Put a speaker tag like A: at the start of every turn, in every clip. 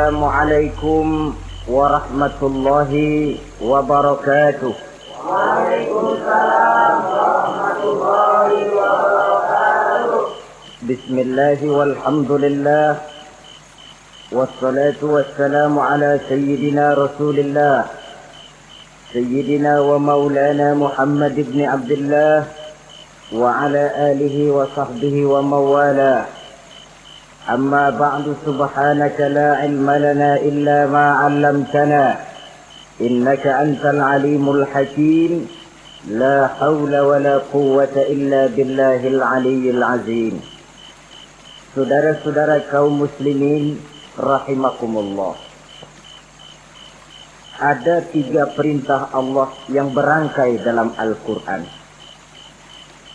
A: Assalamualaikum warahmatullahi wabarakatuh.
B: Waalaikumsalam warahmatullahi wabarakatuh.
A: Bismillah walhamdulillah wassalatu wassalamu ala sayyidina rasulillah sayyidina wa maulana Muhammad ibn Abdullah wa ala alihi wa sahbihi wa mawala. Amma ba'du, subhanaka la ilma lana illa ma 'allamtana innaka antal alimul hakim. La haula wa la quwwata illa billahil aliyyil azim. Saudara-saudara kaum muslimin rahimakumullah. Ada 3 perintah Allah yang berangkai dalam Al-Quran,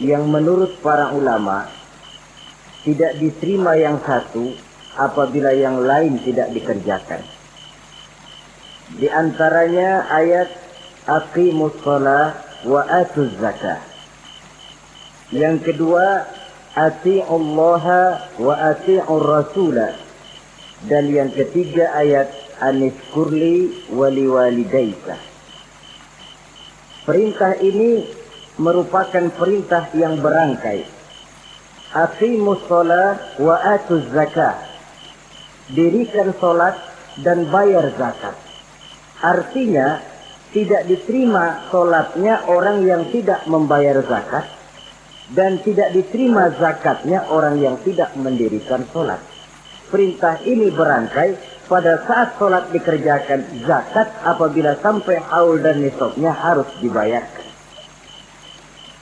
A: yang menurut para ulama tidak diterima yang satu apabila yang lain tidak dikerjakan. Di antaranya ayat aqimus shalah wa atuz zakah. Yang kedua ati'ullaha wa ati'ur rasulah. Dan yang ketiga ayat anishkurli wali walidayka. Perintah ini merupakan perintah yang berangkai. Aqimus shalah wa atuz zakah. Dirikan salat dan bayar zakat. Artinya tidak diterima salatnya orang yang tidak membayar zakat, dan tidak diterima zakatnya orang yang tidak mendirikan salat. Perintah ini berangkai pada saat salat dikerjakan, zakat apabila sampai haul dan nisabnya harus dibayarkan.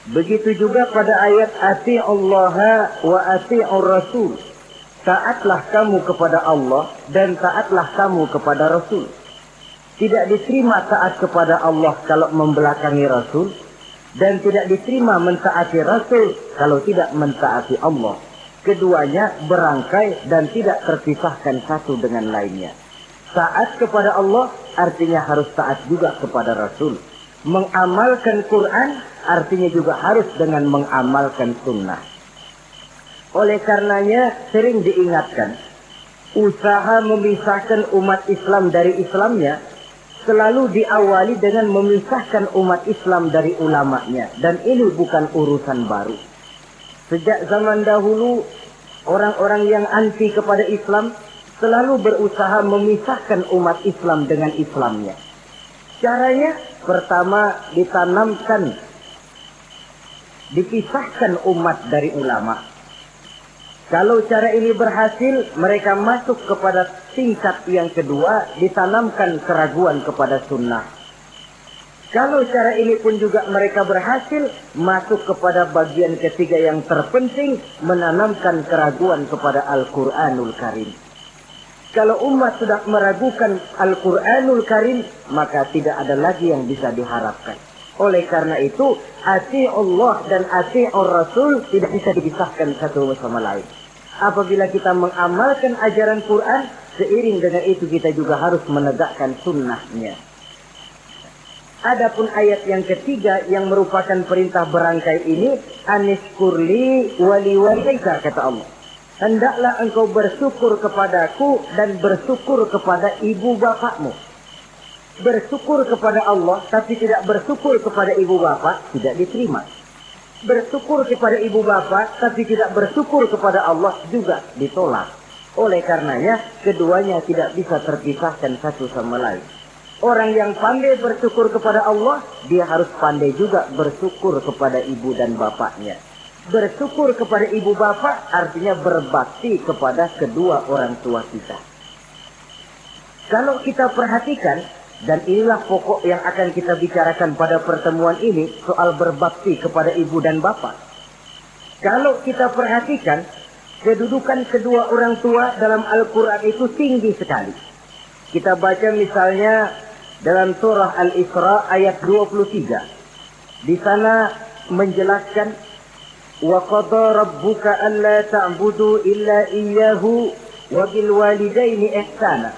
A: Begitu juga pada ayat ati'ullaha wa ati'ur rasul. Taatlah kamu kepada Allah dan taatlah kamu kepada Rasul. Tidak diterima taat kepada Allah kalau membelakangi Rasul, dan tidak diterima mentaati Rasul kalau tidak mentaati Allah. Keduanya berangkai dan tidak terpisahkan satu dengan lainnya. Taat kepada Allah artinya harus taat juga kepada Rasul. Mengamalkan Quran artinya juga harus dengan mengamalkan sunnah. Oleh karenanya sering diingatkan, usaha memisahkan umat Islam dari Islamnya selalu diawali dengan memisahkan umat Islam dari ulamanya. Dan ini bukan urusan baru. Sejak zaman dahulu, orang-orang yang anti kepada Islam selalu berusaha memisahkan umat Islam dengan Islamnya. Caranya, pertama dipisahkan umat dari ulama. Kalau cara ini berhasil, mereka masuk kepada tingkat yang kedua, ditanamkan keraguan kepada sunnah. Kalau cara ini pun juga mereka berhasil, masuk kepada bagian ketiga yang terpenting, menanamkan keraguan kepada Al-Quranul Karim. Kalau umat sudah meragukan Al-Quranul Karim, maka tidak ada lagi yang bisa diharapkan. Oleh karena itu, ati'ullah dan ati'ur rasul tidak bisa dipisahkan satu sama lain. Apabila kita mengamalkan ajaran Quran, seiring dengan itu kita juga harus menegakkan sunnahnya. Adapun ayat yang ketiga yang merupakan perintah berangkai ini, anishkurli wali walidayka, kata Allah. Hendaklah engkau bersyukur kepadaku dan bersyukur kepada ibu bapakmu. Bersyukur kepada Allah tapi tidak bersyukur kepada ibu bapak tidak diterima. Bersyukur kepada ibu bapak tapi tidak bersyukur kepada Allah juga ditolak. Oleh karenanya keduanya tidak bisa terpisahkan satu sama lain. Orang yang pandai bersyukur kepada Allah, dia harus pandai juga bersyukur kepada ibu dan bapaknya. Bersyukur kepada ibu bapak artinya berbakti kepada kedua orang tua kita. Kalau kita perhatikan, dan inilah pokok yang akan kita bicarakan pada pertemuan ini, soal berbakti kepada ibu dan bapak. Kalau kita perhatikan, kedudukan kedua orang tua dalam Al-Quran itu tinggi sekali. Kita baca misalnya dalam surah Al-Isra ayat 23. Di sana menjelaskan, وَقَضَى رَبُّكَ أَلَّا تَعْبُدُوا إِلَّا إِيَّاهُ وَبِالْوَالِدَيْنِ إِحْسَانًا.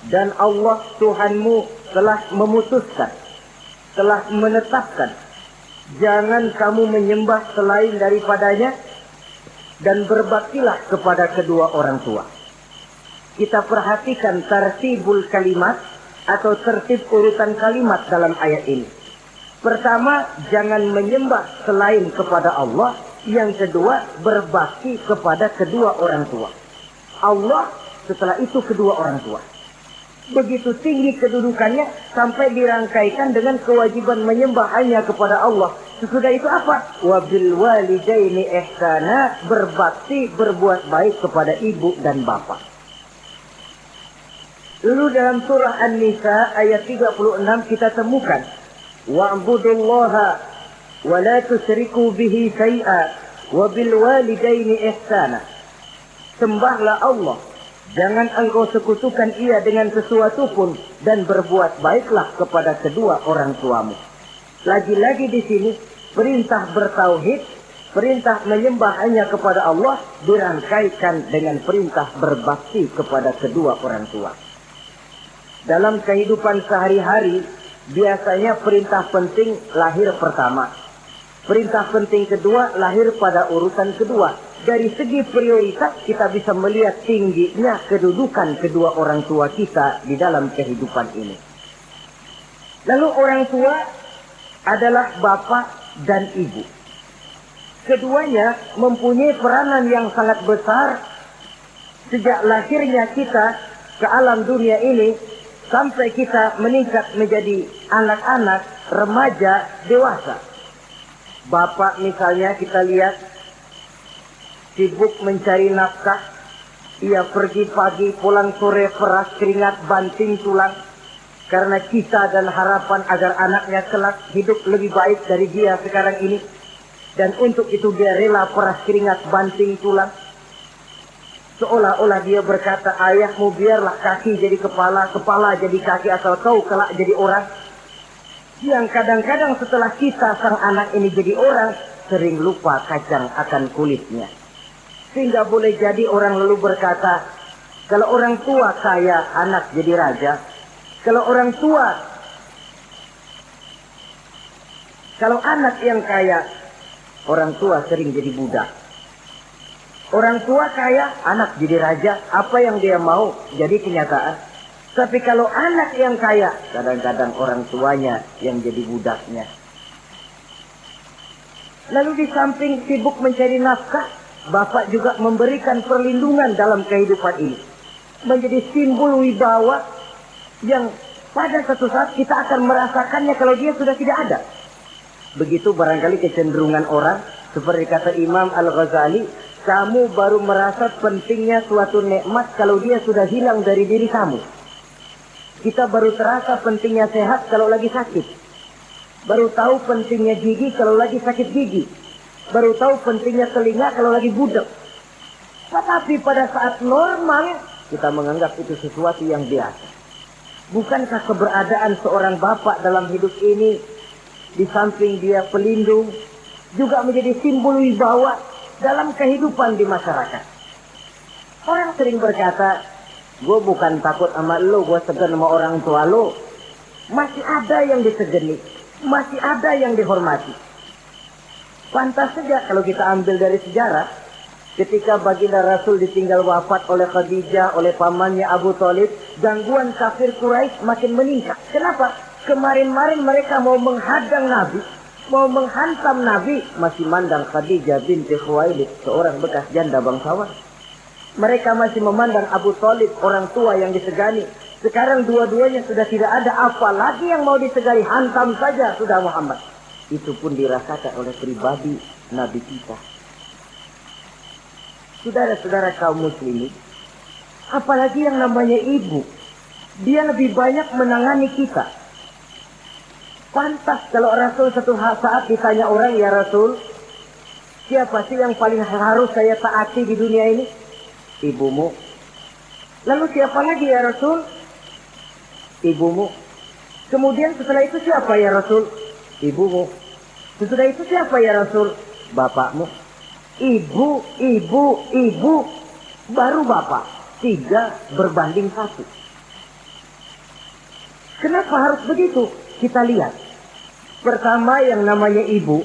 A: Dan Allah Tuhanmu telah memutuskan, telah menetapkan, jangan kamu menyembah selain daripadanya, dan berbaktilah kepada kedua orang tua. kita perhatikan tartibul kalimat atau tertib urutan kalimat dalam ayat ini. Pertama, jangan menyembah selain kepada Allah. Yang kedua, berbakti kepada kedua orang tua. Allah, setelah itu kedua orang tua. Begitu tinggi kedudukannya sampai dirangkaikan dengan kewajiban menyembah hanya kepada Allah. Sesudah itu apa? Wabil walidaini ihsana, berbakti, berbuat baik kepada ibu dan bapak. Lalu dalam surah An-Nisa ayat 36 kita temukan wa'budullaha wa la tusyriku bihi syai'a wa bil walidaini ihsana. Sembahlah Allah, jangan engkau sekutukan ia dengan sesuatu pun, dan berbuat baiklah kepada kedua orang tuamu. Lagi-lagi di sini perintah bertauhid, perintah menyembah hanya kepada Allah dirangkaikan dengan perintah berbakti kepada kedua orang tua. Dalam kehidupan sehari-hari, biasanya perintah penting lahir pertama. Perintah penting kedua lahir pada urutan kedua. Dari segi prioritas kita bisa melihat tingginya kedudukan kedua orang tua kita di dalam kehidupan ini. Lalu orang tua adalah bapak dan ibu. Keduanya mempunyai peranan yang sangat besar sejak lahirnya kita ke alam dunia ini sampai kita meningkat menjadi anak-anak, remaja, dewasa. Bapak misalnya kita lihat sibuk mencari nafkah. Ia pergi pagi, pulang sore, peras keringat, banting tulang. Karena cita dan harapan agar anaknya kelak hidup lebih baik dari dia sekarang ini. Dan untuk itu dia rela peras keringat, banting tulang. Seolah-olah dia berkata, ayahmu biarlah kaki jadi kepala, kepala jadi kaki, asal kau kelak jadi orang. Yang kadang-kadang setelah kita sang anak ini jadi orang, sering lupa kacang akan kulitnya. Sehingga boleh jadi orang lalu berkata, kalau orang tua kaya, anak jadi raja. Kalau anak yang kaya, orang tua sering jadi budak. Orang tua kaya, anak jadi raja. Apa yang dia mau jadi kenyataan. Tapi kalau anak yang kaya, kadang-kadang orang tuanya yang jadi budaknya. Lalu di samping sibuk mencari nafkah, bapak juga memberikan perlindungan dalam kehidupan ini. Menjadi simbol wibawa yang pada satu saat kita akan merasakannya kalau dia sudah tidak ada. Begitu barangkali kecenderungan orang, seperti kata Imam Al-Ghazali, kamu baru merasa pentingnya suatu nikmat kalau dia sudah hilang dari diri kamu. Kita baru terasa pentingnya sehat kalau lagi sakit. Baru tahu pentingnya gigi kalau lagi sakit gigi. Baru tahu pentingnya telinga kalau lagi budak. Tetapi pada saat normal, kita menganggap itu sesuatu yang biasa. Bukankah keberadaan seorang bapak dalam hidup ini, di samping dia pelindung, juga menjadi simbol wibawa dalam kehidupan di masyarakat? Orang sering berkata, gue bukan takut sama lo, gue segan sama orang tua lo. Masih ada yang disegani, masih ada yang dihormati. Pantas saja kalau kita ambil dari sejarah, ketika baginda Rasul ditinggal wafat oleh Khadijah, oleh pamannya Abu Thalib, gangguan kafir Quraisy makin meningkat. Kenapa? Kemarin-marin mereka mau menghadang Nabi, mau menghantam Nabi, masih mandang Khadijah binti Khuwailid, seorang bekas janda bangsawan. Mereka masih memandang Abu Thalib, orang tua yang disegani. Sekarang dua-duanya sudah tidak ada, apalagi yang mau disegani, hantam saja sudah Muhammad. Itu pun dirasakan oleh pribadi Nabi kita. Saudara-saudara kaum muslimin, apalagi yang namanya ibu, dia lebih banyak menangani kita. Pantas kalau Rasul satu saat ditanya orang, ya Rasul, siapa sih yang paling harus saya taati di dunia ini? Ibumu. Lalu siapa lagi ya Rasul? Ibumu. Kemudian setelah itu siapa ya Rasul? Ibumu. Setelah itu siapa ya Rasul? Bapakmu. Ibu, baru bapak. 3 berbanding 1. Kenapa harus begitu? Kita lihat. Pertama yang namanya ibu,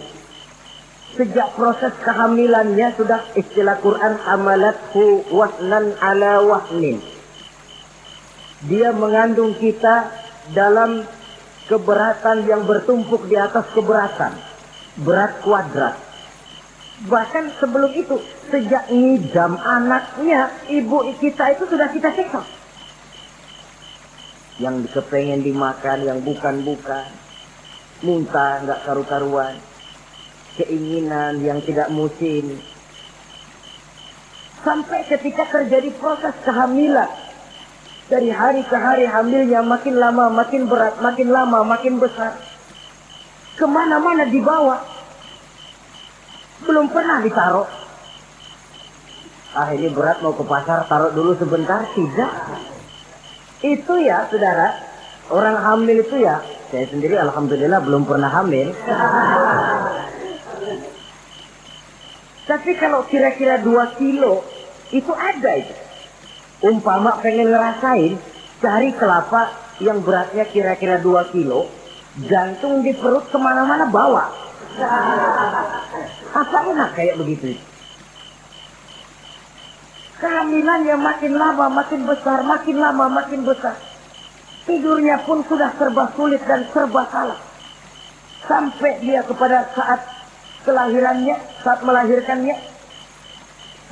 A: sejak proses kehamilannya sudah istilah Quran hamalathu wahnan ala wahnin. Dia mengandung kita dalam keberatan yang bertumpuk di atas keberatan. Berat kuadrat. Bahkan sebelum itu, sejak ngidam anaknya, ibu kita itu sudah kita siksa. Yang kepengen dimakan, yang bukan-bukan. Muntah, nggak karu-karuan. Keinginan yang tidak musim. Sampai ketika terjadi proses kehamilan. Dari hari ke hari hamilnya makin lama, makin berat, makin lama, makin besar. Kemana-mana dibawa. Belum pernah ditaruh. Ini berat mau ke pasar, taruh dulu sebentar. Tidak. Itu ya saudara, orang hamil itu ya, saya sendiri alhamdulillah belum pernah hamil. Tapi kalau kira-kira 2 kilo, itu ada itu. Umpama pengen ngerasain, cari kelapa yang beratnya kira-kira 2 kilo, jantung di perut kemana-mana bawa. Apa enak kayak begitu? Kehamilannya makin lama makin besar, makin lama makin besar. Tidurnya pun sudah serba sulit dan serba salah. Sampai dia kepada saat kelahirannya, saat melahirkannya,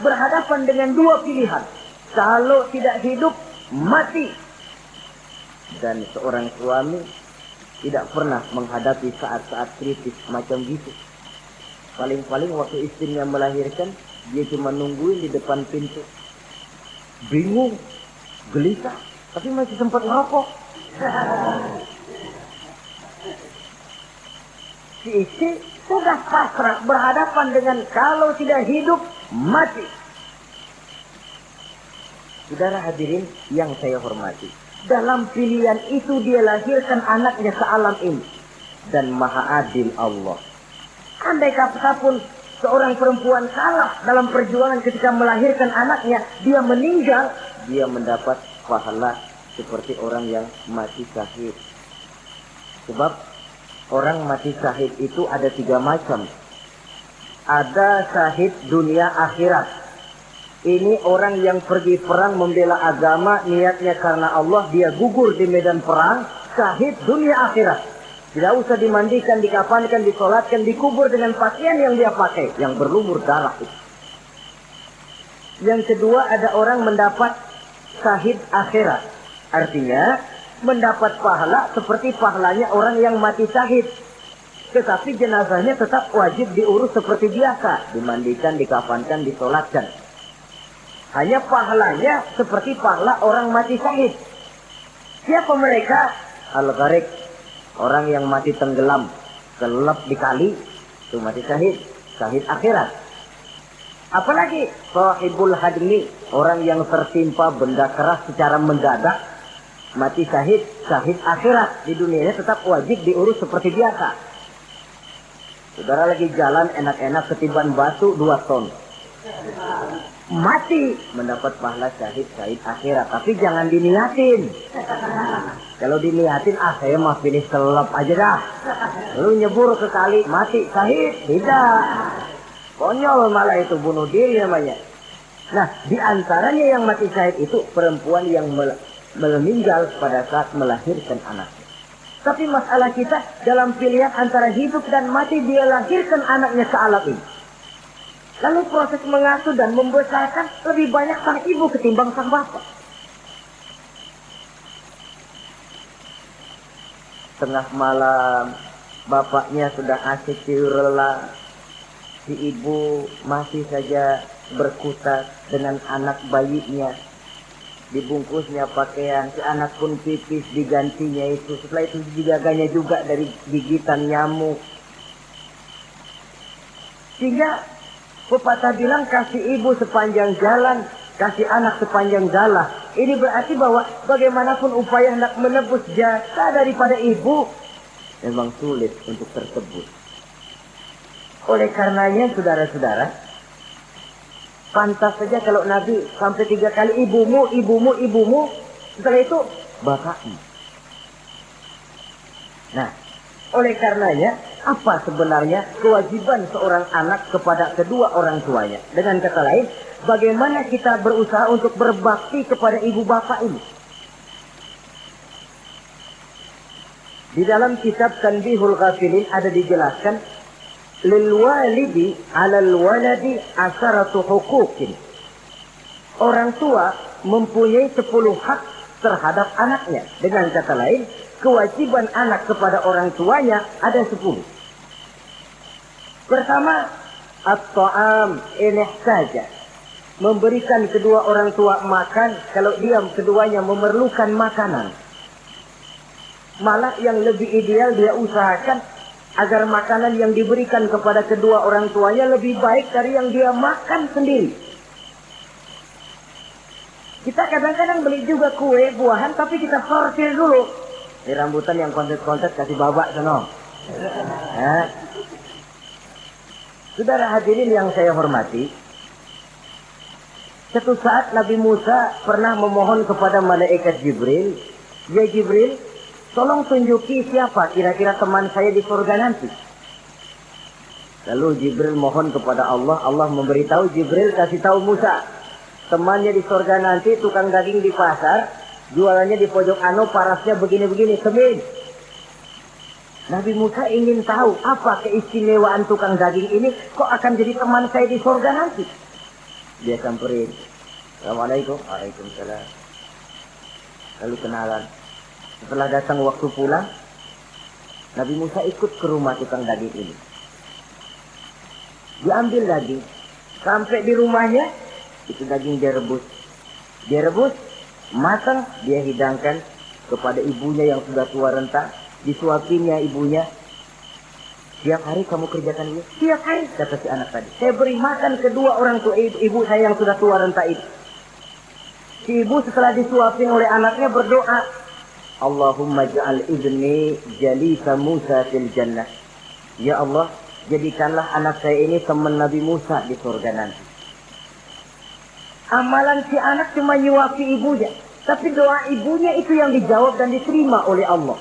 A: berhadapan dengan 2 pilihan. Kalau tidak hidup, mati. Dan seorang suami tidak pernah menghadapi saat-saat kritis macam gitu. Paling-paling waktu istrinya melahirkan, dia cuma nungguin di depan pintu. Bingung, gelisah, tapi masih sempat ngerokok. Si istri sudah pasrah berhadapan dengan kalau tidak hidup, mati. Saudara hadirin yang saya hormati, dalam pilihan itu dia lahirkan anaknya ke alam ini. Dan maha adil Allah. Andai kata pun seorang perempuan salah dalam perjuangan ketika melahirkan anaknya, dia meninggal, dia mendapat pahala seperti orang yang mati syahid. Sebab orang mati syahid itu ada 3 macam. Ada syahid dunia akhirat. Ini orang yang pergi perang membela agama, niatnya karena Allah, dia gugur di medan perang, syahid dunia akhirat. Tidak usah dimandikan, dikafankan, disolatkan, dikubur dengan pakaian yang dia pakai, yang berlumur darah itu. Yang kedua, ada orang mendapat syahid akhirat. Artinya, mendapat pahala seperti pahalanya orang yang mati syahid. Tetapi jenazahnya tetap wajib diurus seperti biasa. Dimandikan, dikafankan, disolatkan. Hanya pahalanya seperti pahala orang mati syahid. Siapa mereka? Al-Gharik. Orang yang mati tenggelam. Kelelep di kali. Itu mati syahid. Syahid akhirat. Apalagi sahibul hadmi. Orang yang tertimpa benda keras secara mendadak. Mati syahid. Syahid akhirat. Di dunianya tetap wajib diurus seperti biasa. Saudara lagi jalan enak-enak ketiban batu 2 ton. Mati mendapat pahala syahid akhirat, tapi jangan diniatin. Kalau diniatin, saya mah pilih kelelep aja dah. Lalu nyebur ke kali, mati syahid, tidak. Konyol malah itu, bunuh diri namanya. Nah, di antaranya yang mati syahid itu perempuan yang meninggal pada saat melahirkan anaknya. Tapi masalah kita dalam pilihan antara hidup dan mati, dia lahirkan anaknya ke alam ini. Lalu proses mengasuh dan membesarkan lebih banyak sang ibu ketimbang sang bapak. Tengah malam, bapaknya sudah asik tidur lelap. Si ibu masih saja berkutat dengan anak bayinya. Dibungkusnya pakaian, si anak pun pipis digantinya itu. Setelah itu dijaganya juga dari gigitan nyamuk. Sehingga pepatah bilang kasih ibu sepanjang jalan, kasih anak sepanjang galah. Ini berarti bahwa bagaimanapun upaya hendak menebus jasa daripada ibu, memang sulit untuk tersebut. Oleh karenanya saudara-saudara, pantas saja kalau Nabi sampai 3 kali ibumu, ibumu, ibumu, setelah itu bapakmu. Nah, oleh karenanya, apa sebenarnya kewajiban seorang anak kepada kedua orang tuanya? Dengan kata lain, bagaimana kita berusaha untuk berbakti kepada ibu bapak ini? Di dalam kitab Tanbihul Ghafilin ada dijelaskan lil walidi 'alal waladi asharatu huquqin. Orang tua mempunyai 10 hak terhadap anaknya. Dengan kata lain, kewajiban anak kepada orang tuanya ada 10. Pertama, at-ta'am in ihtaja. Memberikan kedua orang tua makan kalau dia keduanya memerlukan makanan. Malah yang lebih ideal dia usahakan agar makanan yang diberikan kepada kedua orang tuanya lebih baik dari yang dia makan sendiri. Kita kadang-kadang beli juga kue, buahan, tapi kita sortir dulu. Ini rambutan yang kontes-kontes kasih babak sana. Saudara hadirin yang saya hormati, suatu saat Nabi Musa pernah memohon kepada malaikat Jibril, "Ya Jibril, tolong tunjuki siapa kira-kira teman saya di surga nanti." Lalu Jibril mohon kepada Allah, Allah memberitahu Jibril kasih tahu Musa, temannya di surga nanti tukang daging di pasar, jualannya di pojok parasnya begini-begini, semin. Nabi Musa ingin tahu apa keistimewaan tukang daging ini kok akan jadi teman saya di surga nanti. Dia samperin, "Assalamualaikum." "Waalaikumsalam." Lalu kenalan. Setelah datang waktu pulang, Nabi Musa ikut ke rumah tukang daging ini. Diambil daging. Sampai di rumahnya, itu daging dia rebus. Dia rebus, matang, dia hidangkan kepada ibunya yang sudah tua renta. Disuapinnya ibunya. "Tiap hari kamu kerjakan ini?" "Tiap hari," kata si anak tadi. "Saya beri makan kedua orang tua ibu saya yang sudah tua renta itu." Si ibu setelah disuapin oleh anaknya berdoa, "Allahumma ja'al ibni jalisa Musa fil jannah." Ya Allah, jadikanlah anak saya ini teman Nabi Musa di surga nanti. Amalan si anak cuma nyuapi ibunya, tapi doa ibunya itu yang dijawab dan diterima oleh Allah.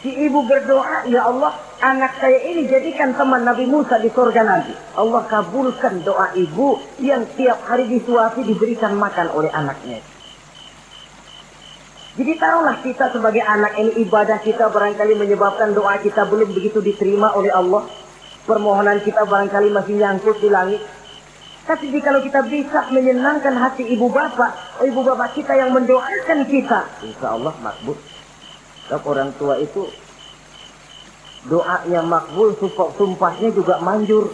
A: Si ibu berdoa, "Ya Allah, anak saya ini jadikan teman Nabi Musa di surga nanti." Allah kabulkan doa ibu yang tiap hari disuapi diberikan makan oleh anaknya. Jadi taruhlah kita sebagai anak ini, ibadah kita barangkali menyebabkan doa kita belum begitu diterima oleh Allah. Permohonan kita barangkali masih nyangkut di langit. Tapi kalau kita bisa menyenangkan hati ibu bapak kita yang mendoakan kita, insya Allah makbul. Sebab orang tua itu doanya makbul, sumpahnya juga manjur.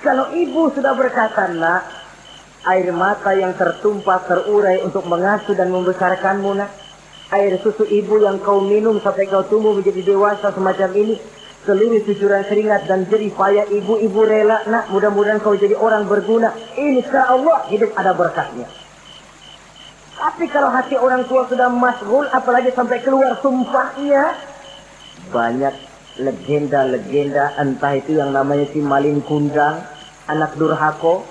A: Kalau ibu sudah berkata, "Nak, air mata yang tertumpah terurai untuk mengasuh dan membesarkanmu, nak. Air susu ibu yang kau minum sampai kau tumbuh menjadi dewasa semacam ini, seluruh cucuran keringat dan jerih payah ibu rela, nak. Mudah-mudahan kau jadi orang berguna. Insya Allah hidup ada berkahnya." Tapi kalau hati orang tua sudah masghul, apalagi sampai keluar sumpahnya, banyak legenda-legenda, entah itu yang namanya si Malin Kundang, anak durhako,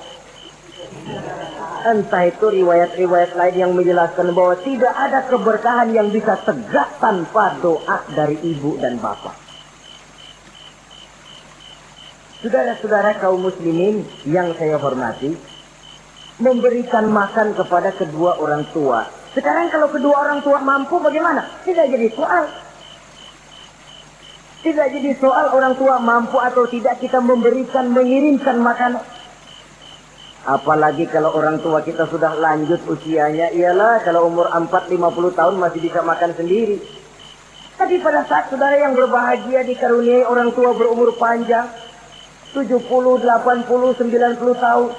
A: entah itu riwayat-riwayat lain yang menjelaskan bahwa tidak ada keberkahan yang bisa tegak tanpa doa dari ibu dan bapak. Saudara-saudara kaum muslimin yang saya hormati, memberikan makan kepada kedua orang tua. Sekarang kalau kedua orang tua mampu bagaimana? Tidak jadi soal. Tidak jadi soal orang tua mampu atau tidak kita mengirimkan makanan. Apalagi kalau orang tua kita sudah lanjut usianya, iyalah kalau umur 40-50 tahun masih bisa makan sendiri. Tapi pada saat saudara yang berbahagia dikaruniai orang tua berumur panjang, 70, 80, 90 tahun,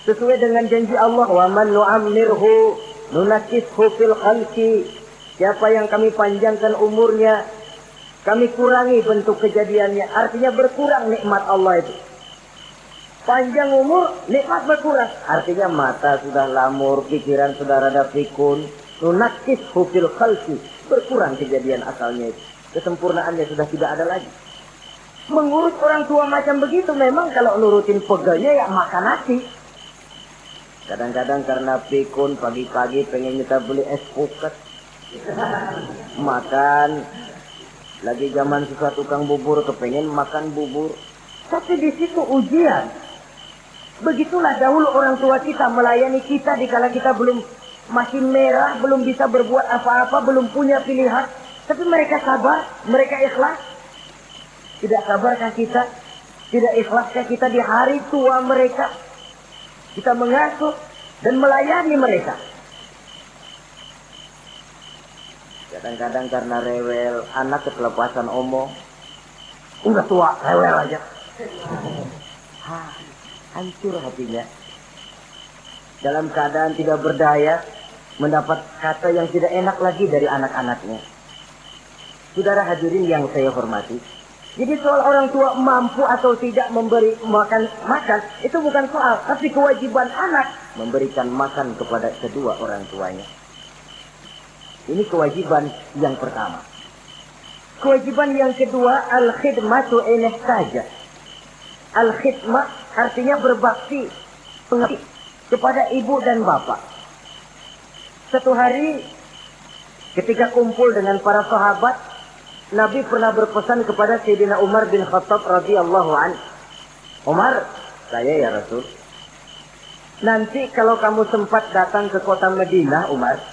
A: sesuai dengan janji Allah, "Wa man nu'ammirhu nunakkishu fil khalqi." Siapa yang kami panjangkan umurnya, kami kurangi bentuk kejadiannya. Artinya berkurang nikmat Allah itu. Panjang umur, nikmat berkurang. Artinya mata sudah lamur, pikiran sudah rada pikun. Nunakkishu fil khalqi. Berkurang kejadian asalnya itu. Kesempurnaannya sudah tidak ada lagi. Mengurus orang tua macam begitu memang kalau nurutin pegelnya ya makan nasi. Kadang-kadang karena pikun pagi-pagi pengen kita beli es puket. Makan. Lagi zaman susah tukang bubur kepengen makan bubur. Tapi di situ ujian. Begitulah dahulu orang tua kita melayani kita dikala kita belum masih merah, belum bisa berbuat apa-apa, belum punya pilihan. Tapi mereka sabar, mereka ikhlas. Tidak sabarkah kita? Tidak ikhlaskah kita di hari tua mereka? Kita mengasuh dan melayani mereka. Kadang-kadang karena rewel, anak kelepasan omong. Udah tua, rewel aja. Hancur hatinya. Dalam keadaan tidak berdaya, mendapat kata yang tidak enak lagi dari anak-anaknya. Saudara hadirin yang saya hormati. Jadi soal orang tua mampu atau tidak memberi makan, itu bukan soal. Tapi kewajiban anak memberikan makan kepada kedua orang tuanya. Ini kewajiban yang pertama. Kewajiban yang kedua, al-khidmatu ilaih saja. Al-khidmah artinya berbakti, pengabdi kepada ibu dan bapak. Satu hari ketika kumpul dengan para sahabat, Nabi pernah berpesan kepada Sayyidina Umar bin Khattab radhiyallahu anhu. Umar, saya ya Rasul. Nanti kalau kamu sempat datang ke kota Madinah, Umar,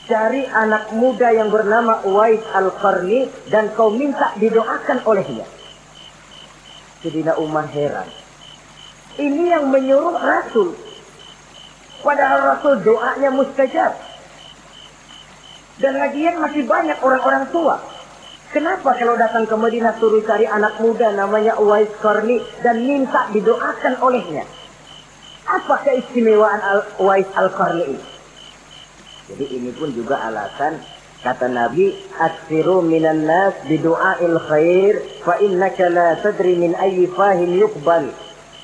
A: cari anak muda yang bernama Uwais Al-Qarni dan kau minta didoakan olehnya. Sayyidina Umar heran. Ini yang menyuruh Rasul. Padahal Rasul doanya mustajab. Dan lagian masih banyak orang-orang tua. Kenapa kalau datang ke Madinah suruh cari anak muda namanya Uwais Qarni dan minta didoakan olehnya? Apa keistimewaan Uwais Al-Qarni ini? Jadi ini pun juga alasan kata Nabi, "Aksiru minan nas bidu'ail khair fa innaka la tadri min ayyi fahin yuqbal."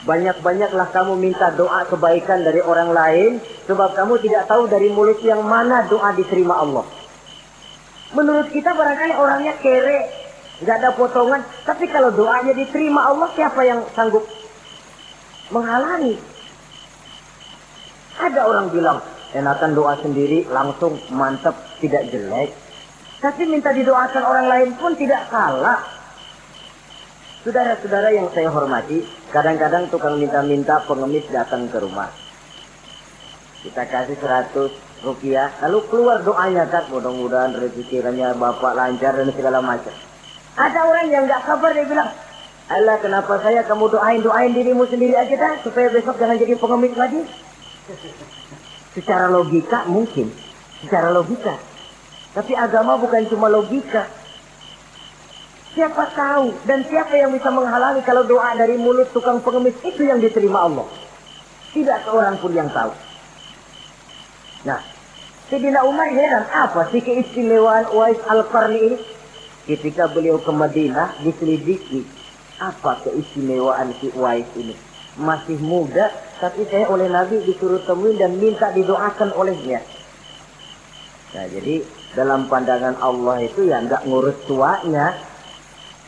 A: Banyak-banyaklah kamu minta doa kebaikan dari orang lain sebab kamu tidak tahu dari mulut yang mana doa diterima Allah. Menurut kita barangkali orangnya kere, nggak ada potongan. Tapi kalau doanya diterima Allah, siapa yang sanggup menghalangi? Ada orang bilang, enakan doa sendiri langsung mantap, tidak jelek. Tapi minta didoakan orang lain pun tidak salah. Saudara-saudara yang saya hormati, kadang-kadang tukang minta-minta pengemis datang ke rumah. Kita kasih 100 rupiah, lalu keluar doanya kan, mudah-mudahan rezekinya bapak lancar dan segala macam. Ada orang yang nggak sabar, dia bilang, Allah kenapa saya kamu doain dirimu sendiri aja dah, supaya besok jangan jadi pengemis lagi. Secara logika mungkin, secara logika. Tapi agama bukan cuma logika. Siapa tahu dan siapa yang bisa menghalangi kalau doa dari mulut tukang pengemis itu yang diterima Allah? Tidak seorang pun yang tahu. Nah, Sayyidina Umar heran, apa sih keistimewaan Uwais Al-Qarni ini? Ketika beliau ke Madinah, diselidiki, apa keistimewaan si Uwais ini? Masih muda, tapi saya oleh Nabi disuruh temuin dan minta didoakan olehnya. Nah, jadi dalam pandangan Allah itu ya nggak ngurus tuanya.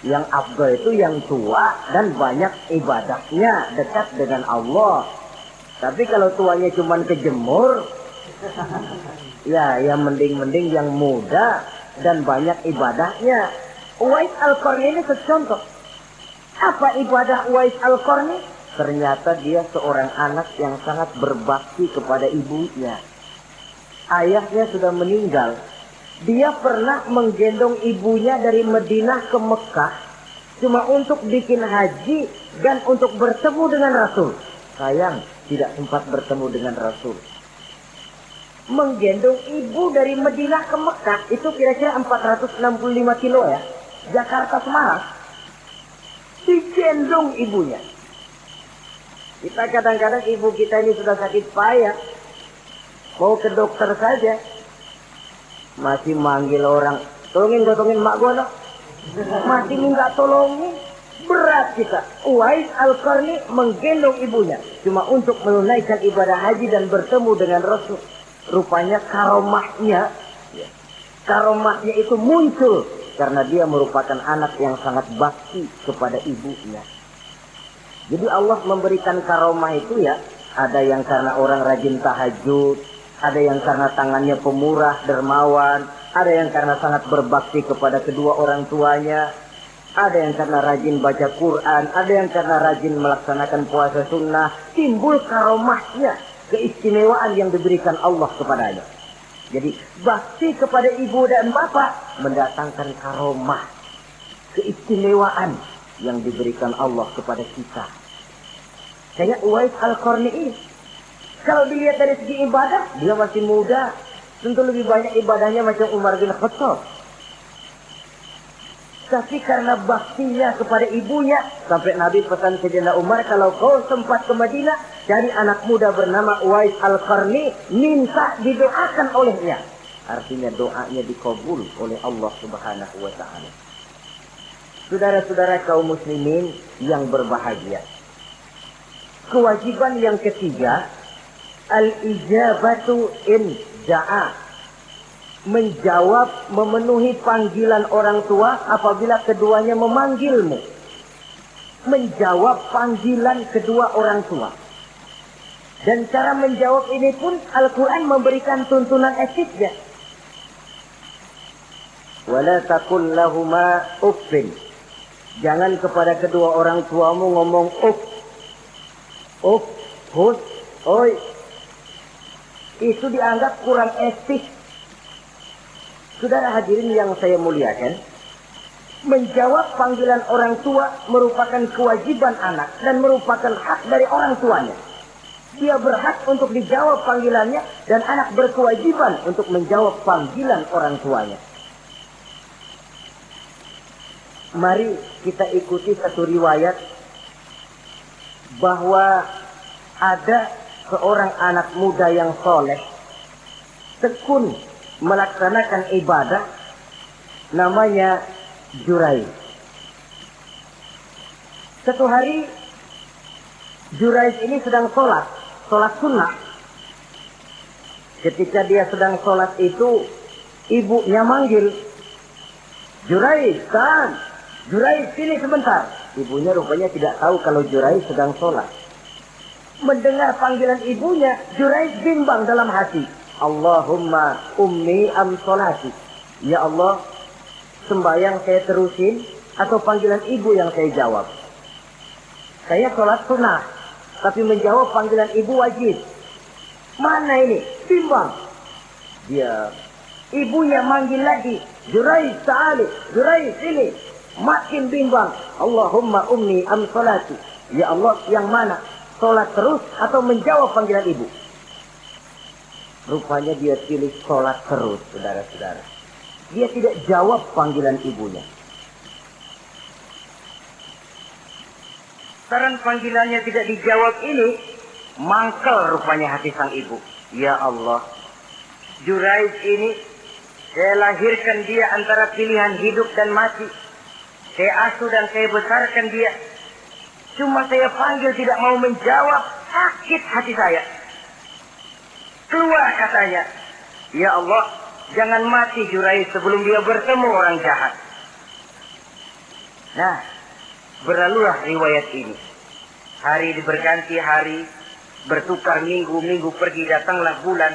A: Yang afdal itu yang tua dan banyak ibadahnya, dekat dengan Allah. Tapi kalau tuanya cuma kejemur, ya mending-mending yang muda dan banyak ibadahnya. Uwais Al-Qarni ini contoh. Apa ibadah Uwais Al-Qarni? Ternyata dia seorang anak yang sangat berbakti kepada ibunya. Ayahnya sudah meninggal. Dia pernah menggendong ibunya dari Madinah ke Mekah cuma untuk bikin haji dan untuk bertemu dengan Rasul. Sayang, tidak sempat bertemu dengan Rasul. Menggendong ibu dari Madinah ke Mekah itu kira-kira 465 kilo ya. Jakarta Semarang. Digendong ibunya. Kita kadang-kadang ibu kita ini sudah sakit payah. Mau ke dokter saja. Masih manggil orang, tolongin mak gua no. Masih minta tolongin. Berat kita. Uwais Al-Qarni menggendong ibunya cuma untuk menunaikan ibadah haji dan bertemu dengan Rasul. Rupanya karomahnya itu muncul karena dia merupakan anak yang sangat bakti kepada ibunya. Jadi Allah memberikan karomah itu ya, ada yang karena orang rajin tahajud, ada yang karena tangannya pemurah, dermawan, ada yang karena sangat berbakti kepada kedua orang tuanya, ada yang karena rajin baca Quran, ada yang karena rajin melaksanakan puasa sunnah. Timbul karomahnya, keistimewaan yang diberikan Allah kepadanya. Jadi bakti kepada ibu dan bapak mendatangkan karomah, keistimewaan yang diberikan Allah kepada kita. Saya Uwais Al-Qarni ini, kalau dilihat dari segi ibadah, dia masih muda. Tentu lebih banyak ibadahnya macam Umar bin Khattab. Tapi karena baktinya kepada ibunya, sampai Nabi pesan Sayyidina Umar, kalau kau sempat ke Madinah, cari anak muda bernama Uwais Al-Qarni, minta didoakan olehnya. Artinya doanya dikabul oleh Allah Subhanahu wa Ta'ala. Saudara-saudara kaum muslimin yang berbahagia, kewajiban yang ketiga, al-ijabatu in da'a. Menjawab, memenuhi panggilan orang tua apabila keduanya memanggilmu. Menjawab panggilan kedua orang tua. Dan cara menjawab ini pun Al-Quran memberikan tuntunan etiknya. Wala taqul lahuma uffin. Jangan kepada kedua orang tuamu ngomong uff. Uff, hus, oi. Itu dianggap kurang etik. Saudara hadirin yang saya muliakan, menjawab panggilan orang tua merupakan kewajiban anak dan merupakan hak dari orang tuanya. Dia berhak untuk dijawab panggilannya dan anak berkewajiban untuk menjawab panggilan orang tuanya. Mari kita ikuti satu riwayat bahwa ada seorang anak muda yang soleh, tekun melaksanakan ibadah, namanya Jurais. Satu hari Jurais ini sedang sholat sunnah. Ketika dia sedang sholat itu, ibunya manggil, Jurais, kan? Jurais, sini sebentar. Ibunya rupanya tidak tahu kalau Jurais sedang sholat. Mendengar panggilan ibunya, Jurais bimbang dalam hati. Allahumma ummi am sholati. Ya Allah, sembahyang saya terusin atau panggilan ibu yang saya jawab? Saya sholat sunnah, tapi menjawab panggilan ibu wajib. Mana ini? Bimbang. Dia, ibunya manggil lagi, Jurais ta'ali, Jurais ini. Makin bimbang. Allahumma ummi am sholati. Ya Allah, yang mana? Sholat terus atau menjawab panggilan ibu? Rupanya dia pilih sholat terus, saudara-saudara. Dia tidak jawab panggilan ibunya. Karena panggilannya tidak dijawab ini, mangkel rupanya hati sang ibu. Ya Allah, Jurais ini, saya lahirkan dia antara pilihan hidup dan mati. Saya asuh dan saya besarkan dia. Cuma saya panggil tidak mau menjawab, sakit hati saya. Keluar katanya, ya Allah, jangan mati Jurais sebelum dia bertemu orang jahat. Nah, berlalulah riwayat ini. Hari berganti hari, bertukar minggu pergi, datanglah bulan.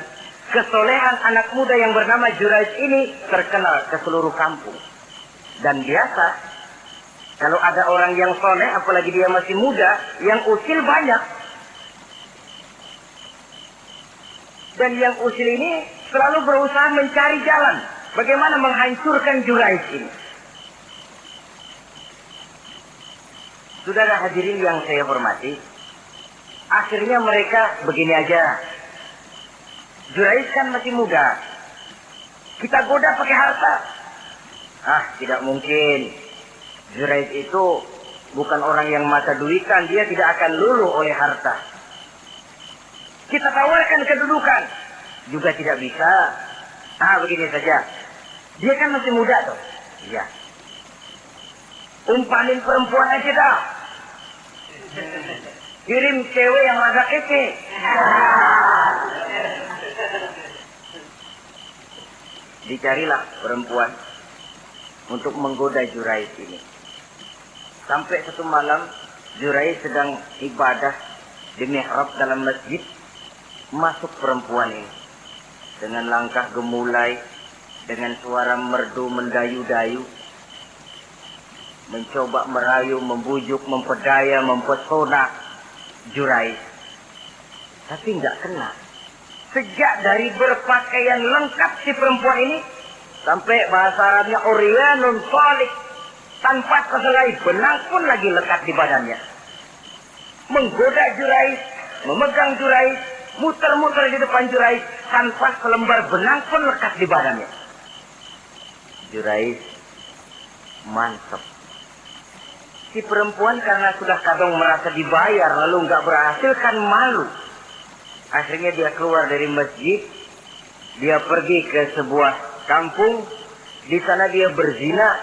A: Kesolehan anak muda yang bernama Jurais ini terkenal ke seluruh kampung. Dan biasa, kalau ada orang yang soleh, apalagi dia masih muda, yang usil banyak. Dan yang usil ini selalu berusaha mencari jalan bagaimana menghancurkan Jurais ini. Saudara hadirin yang saya hormati, akhirnya mereka begini aja. Jurais kan masih muda, kita goda pakai harta. Tidak mungkin. Jurais itu bukan orang yang mata duitan, dia tidak akan luluh oleh harta. Kita tawarkan kedudukan, juga tidak bisa. Begini saja. Dia kan masih muda tuh. Iya. Umpanin perempuan aja dah. Kirim cewek yang agak kece. Dicarilah perempuan untuk menggoda Jurais ini. Sampai satu malam, Jurais sedang ibadah di mihrab dalam masjid. Masuk perempuan ini dengan langkah gemulai, dengan suara merdu mendayu-dayu, mencoba merayu, membujuk, memperdaya, mempesona Jurais. Tapi nggak kena. Sejak dari berpakaian lengkap si perempuan ini, sampai bahasa Arabnya Uryanun Talik, tanpa sehelai benang pun lagi lekat di badannya. Menggoda Jurais, memegang Jurais, muter-muter di depan Jurais, tanpa selembar benang pun lekat di badannya. Jurais mantap. Si perempuan karena sudah kadang merasa dibayar lalu nggak berhasil kan malu. Akhirnya dia keluar dari masjid, dia pergi ke sebuah kampung, di sana dia berzina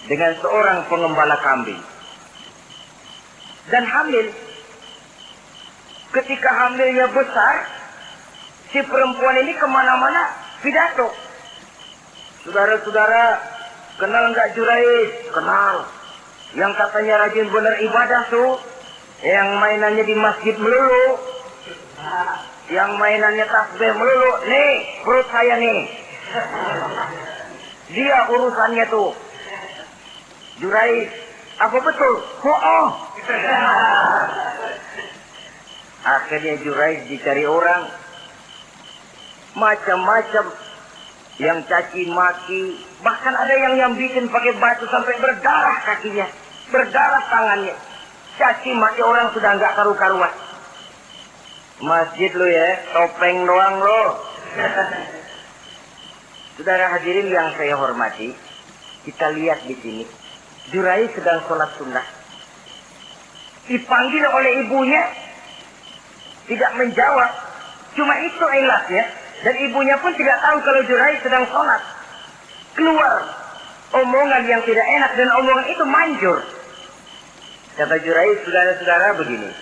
A: dengan seorang pengembala kambing. Dan hamil. Ketika hamilnya besar, si perempuan ini kemana-mana pidato. Saudara-saudara, kenal nggak Jurais? Kenal. Yang katanya rajin benar ibadah tuh, yang mainannya di masjid melulu, yang mainannya tasbih melulu. Nih, perut saya nih. Dia urusannya tuh. Jurais, apa betul? Oh. Akhirnya Jurais dicari orang, macam-macam, yang caci maki, bahkan ada yang bikin pakai batu sampai berdarah kakinya, berdarah tangannya. Caci maki orang sudah nggak karu-karuan. Masjid lo ya, topeng doang lo. Saudara hadirin yang saya hormati, kita lihat di sini, Jurais sedang sholat sunnah. Dipanggil oleh ibunya, tidak menjawab. Cuma itu ilasnya. Dan ibunya pun tidak tahu kalau Jurais sedang sholat. Keluar omongan yang tidak enak dan omongan itu manjur. Kata Jurais, saudara-saudara begini.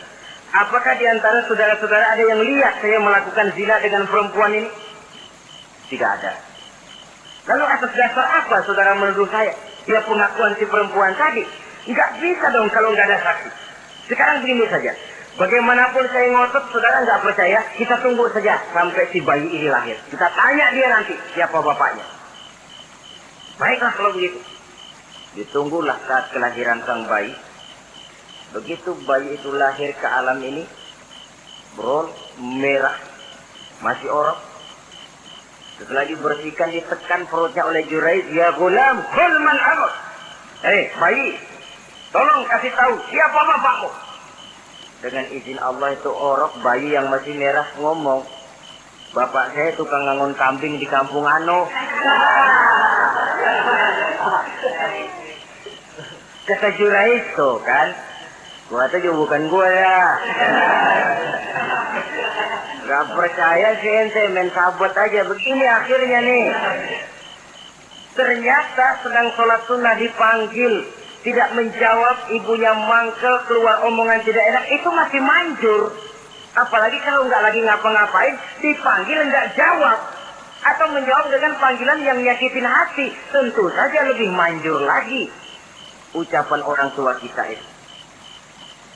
A: Apakah di antara saudara-saudara ada yang lihat saya melakukan zina dengan perempuan ini? Tidak ada. Lalu atas dasar apa saudara menuduh saya? Ya pengakuan si perempuan tadi. Nggak bisa dong kalau nggak ada saksi. Sekarang begini saja. Bagaimanapun saya ngotot, saudara nggak percaya, kita tunggu saja sampai si bayi ini lahir. Kita tanya dia nanti siapa bapaknya. Baiklah kalau begitu. Ditunggulah saat kelahiran sang bayi. Begitu bayi itu lahir ke alam ini, brol, merah, masih orok. Setelah dibersihkan, ditekan perutnya oleh Jurais, ya gulam, kul man abuk. Bayi, tolong kasih tahu siapa bapakmu. Dengan izin Allah itu orok, bayi yang masih merah ngomong, bapak saya tukang ngangon kambing di kampung Ano. Kata Jurais tuh kan, gua tuh juga bukan gua ya. Gak percaya sih ente, main sabot aja. Begini akhirnya nih. Ternyata sedang sholat sunnah dipanggil, tidak menjawab, ibunya mangkel, keluar omongan tidak enak, itu masih manjur. Apalagi kalau nggak lagi ngapa-ngapain, dipanggil nggak jawab. Atau menjawab dengan panggilan yang nyakitin hati, tentu saja lebih manjur lagi. Ucapan orang tua kita itu.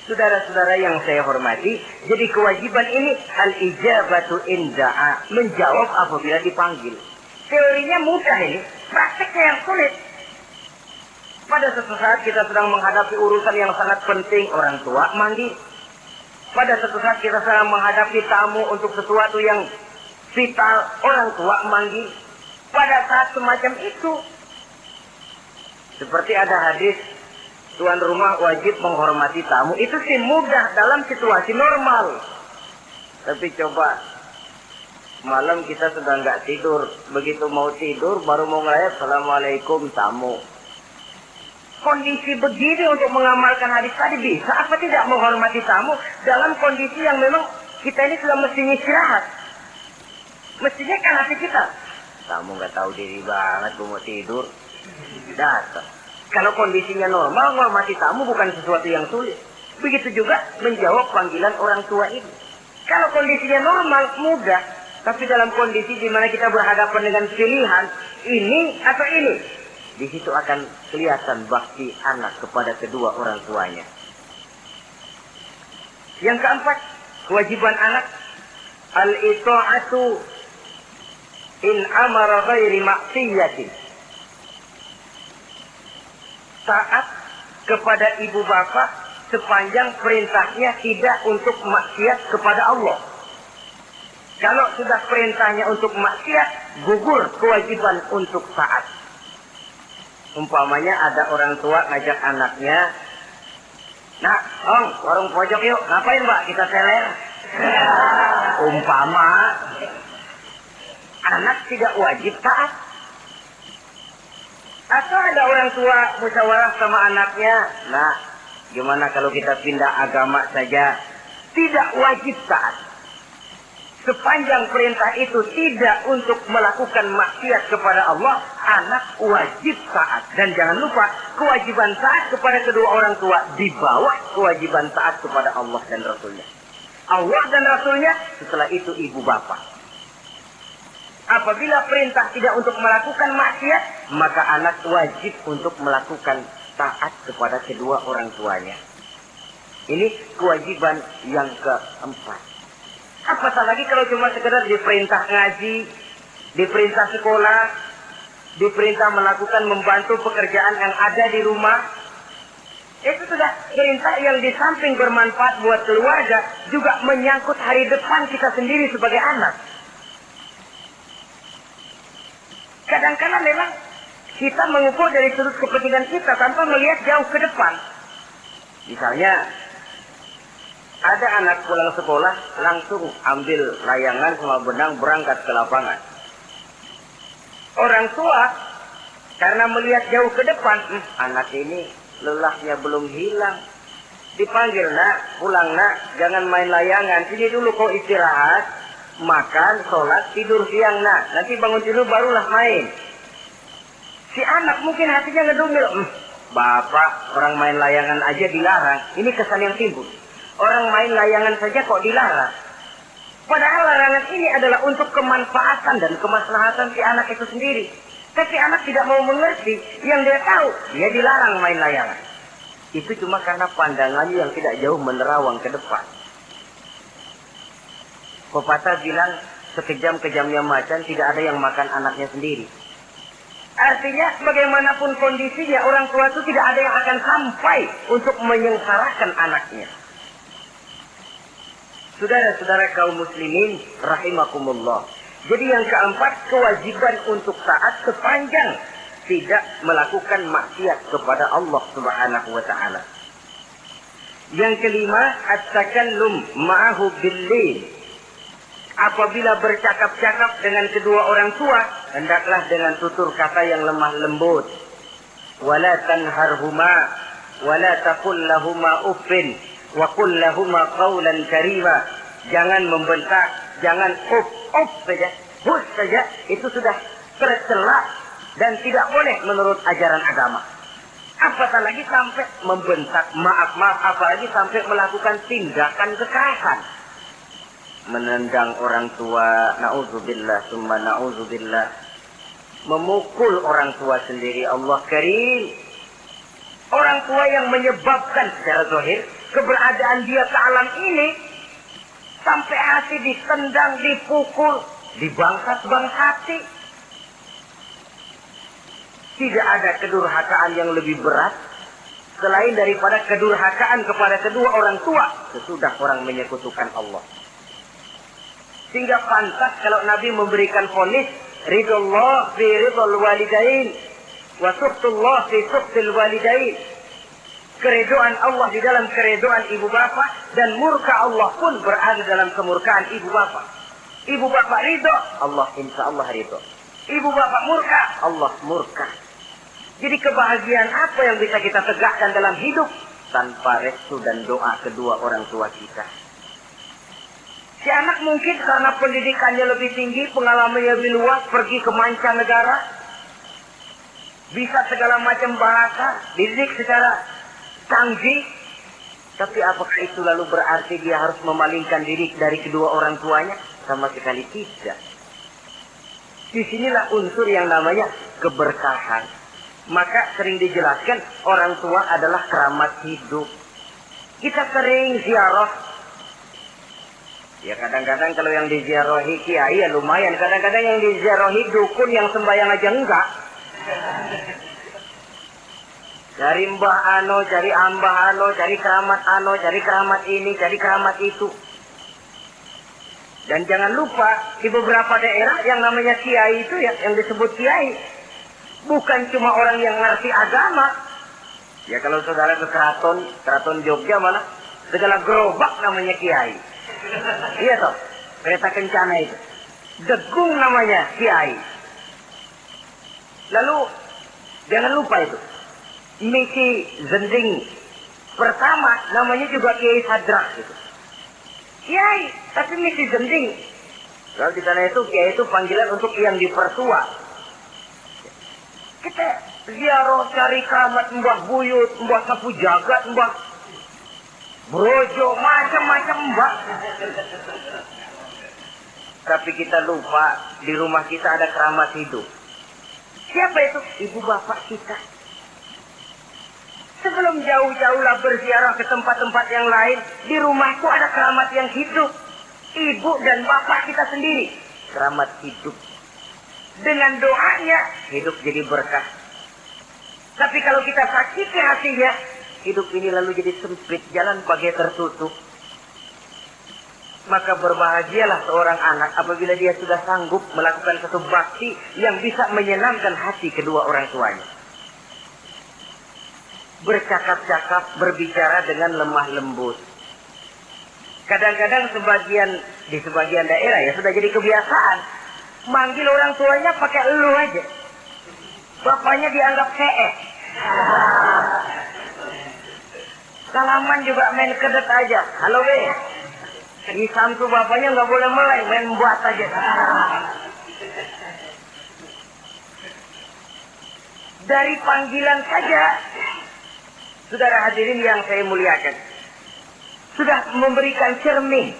A: Saudara-saudara yang saya hormati, jadi kewajiban ini al-ijabatu inda'a, menjawab apabila dipanggil. Teorinya mudah ini, prakteknya yang sulit. Pada suatu saat kita sedang menghadapi urusan yang sangat penting, orang tua manggil. Pada suatu saat kita sedang menghadapi tamu untuk sesuatu yang vital, orang tua manggil. Pada saat semacam itu, seperti ada hadis, tuan rumah wajib menghormati tamu. Itu sih mudah dalam situasi normal. Tapi coba malam kita sedang nggak tidur, begitu mau tidur baru mau ngelayat assalamualaikum tamu. Kondisi begini untuk mengamalkan hadis tadi bisa apa tidak menghormati tamu dalam kondisi yang memang kita ini sudah mestinya istirahat. Mestinya kan hati kita, tamu nggak tahu diri banget, gue mau tidur, datang. Kalau kondisinya normal, menghormati tamu bukan sesuatu yang sulit. Begitu juga menjawab panggilan orang tua ini. Kalau kondisinya normal, mudah. Tapi dalam kondisi di mana kita berhadapan dengan pilihan ini atau ini, di situ akan kelihatan bakti anak kepada kedua orang tuanya. Yang keempat, kewajiban anak al-ita'atu in amara ghairi maksiyatin. Taat kepada ibu bapak sepanjang perintahnya tidak untuk maksiat kepada Allah. Kalau sudah perintahnya untuk maksiat, gugur kewajiban untuk taat. Umpamanya ada orang tua ngajak anaknya, "Nak, Om, warung pojok yuk." "Ngapain, Mbak?" "Kita teler." Umpama anak tidak wajib taat. Atau ada orang tua musyawarah sama anaknya, "Nah, gimana kalau kita pindah agama saja?" Tidak wajib taat. Sepanjang perintah itu tidak untuk melakukan maksiat kepada Allah, anak wajib taat. Dan jangan lupa, kewajiban taat kepada kedua orang tua di bawah kewajiban taat kepada Allah dan Rasulnya. Allah dan Rasulnya, setelah itu ibu bapak. Apabila perintah tidak untuk melakukan maksiat, maka anak wajib untuk melakukan taat kepada kedua orang tuanya. Ini kewajiban yang keempat. Apatah lagi kalau cuma sekedar diperintah ngaji, diperintah sekolah, diperintah melakukan membantu pekerjaan yang ada di rumah. Itu sudah perintah yang di samping bermanfaat buat keluarga, juga menyangkut hari depan kita sendiri sebagai anak. Kadang-kadang memang kita mengukur dari sudut kepentingan kita tanpa melihat jauh ke depan. Misalnya, ada anak pulang sekolah, langsung ambil layangan sama benang berangkat ke lapangan. Orang tua, karena melihat jauh ke depan, anak ini lelahnya belum hilang. Dipanggil, "Nak, pulang nak, jangan main layangan. Sini dulu kau istirahat, makan, sholat, tidur siang nak. Nanti bangun tidur barulah main." Si anak mungkin hatinya ngedumil, "Bapak, orang main layangan aja dilarang." Ini kesan yang timbul. Orang main layangan saja kok dilarang. Padahal larangan ini adalah untuk kemanfaatan dan kemaslahatan si anak itu sendiri. Tapi anak tidak mau mengerti. Yang dia tahu, dia dilarang main layangan. Itu cuma karena pandangannya yang tidak jauh menerawang ke depan. Pepatah bilang, sekejam-kejamnya macan tidak ada yang makan anaknya sendiri. Artinya, bagaimanapun kondisinya, orang tua itu tidak ada yang akan sampai untuk menyengsarakan anaknya. Saudara-saudara kaum muslimin rahimakumullah. Jadi yang keempat, kewajiban untuk taat sepanjang tidak melakukan maksiat kepada Allah Subhanahu wa taala. Yang kelima, at-takallum ma'ahu bil-lail. Apabila bercakap-cakap dengan kedua orang tua, hendaklah dengan tutur kata yang lemah lembut. Wala tanharhuma wala taqul lahumā uffin wa qul lahumā qawlan karīmā. Jangan membentak, jangan uff saja, hus saja, itu sudah tercela dan tidak boleh menurut ajaran agama. Apatah lagi sampai membentak, maaf, apalagi sampai melakukan tindakan kekerasan. Menendang orang tua, na'udzubillah, summa na'udzubillah. Memukul orang tua sendiri, Allah karim. Orang tua yang menyebabkan secara zahir keberadaan dia ke alam ini, sampai hati ditendang, dipukul, dibangsat-bangsati. Tidak ada kedurhakaan yang lebih berat selain daripada kedurhakaan kepada kedua orang tua sesudah orang menyekutukan Allah. Sehingga pantas kalau Nabi memberikan vonis, ridullah fi ridul walidain wa suhtullah fi suhtil walidain. Keredoan Allah di dalam keredoan ibu bapa, dan murka Allah pun berada dalam kemurkaan ibu bapa. Ibu bapa ridho, Allah insya Allah ridho. Ibu bapa murka, Allah murka. Jadi kebahagiaan apa yang bisa kita tegakkan dalam hidup tanpa restu dan doa kedua orang tua kita? Si anak mungkin karena pendidikannya lebih tinggi, pengalamannya lebih luas, pergi ke mancanegara, bisa segala macam bahasa, dididik secara canggih. Tapi apakah itu lalu berarti dia harus memalingkan diri dari kedua orang tuanya? Sama sekali tidak. Disinilah unsur yang namanya keberkahan. Maka sering dijelaskan orang tua adalah keramat hidup. Kita sering ziarah. Ya kadang-kadang kalau yang diziarahi kiai ya lumayan. Kadang-kadang yang diziarahi dukun yang sembahyang aja enggak. Cari mbah ano, cari ambah ano, cari keramat ano, cari keramat ini, cari keramat itu. Dan jangan lupa di beberapa daerah yang namanya kiai itu ya, yang disebut kiai, bukan cuma orang yang ngerti agama. Ya kalau saudara ke keraton Jogja malah segala gerobak namanya kiai. Iya toh, kereta kencana itu. Degung namanya kiai. Lalu jangan lupa itu. Misi Zending pertama namanya juga Kiai Sadrak gitu. Kiai, tapi misi Zending. Kalau di sana itu kiai itu panggilan untuk yang dipertua. Kita ziarah cari keramat Mbah Buyut, Mbah Sapu Jagat, Mbah Brojo, macam-macam Mbah. Tapi kita lupa di rumah kita ada keramat hidup. Siapa itu? Ibu bapak kita. Sebelum jauh-jauhlah berziarah ke tempat-tempat yang lain, di rumahku ada keramat yang hidup. Ibu dan bapak kita sendiri. Keramat hidup. Dengan doanya, hidup jadi berkah. Tapi kalau kita sakiti hatinya, hidup ini lalu jadi sempit, jalan bagai tertutup. Maka berbahagialah seorang anak apabila dia sudah sanggup melakukan satu bakti yang bisa menyenangkan hati kedua orang tuanya. Bercakap-cakap, berbicara dengan lemah lembut. Kadang-kadang di sebagian daerah ya sudah jadi kebiasaan. Manggil orang tuanya pakai elu aja. Bapaknya dianggap CS. Salaman juga main kedet aja. Halo be. Di samtu bapaknya nggak boleh meleng, main buat aja. Dari panggilan saja, saudara hadirin yang saya muliakan, sudah memberikan cermin.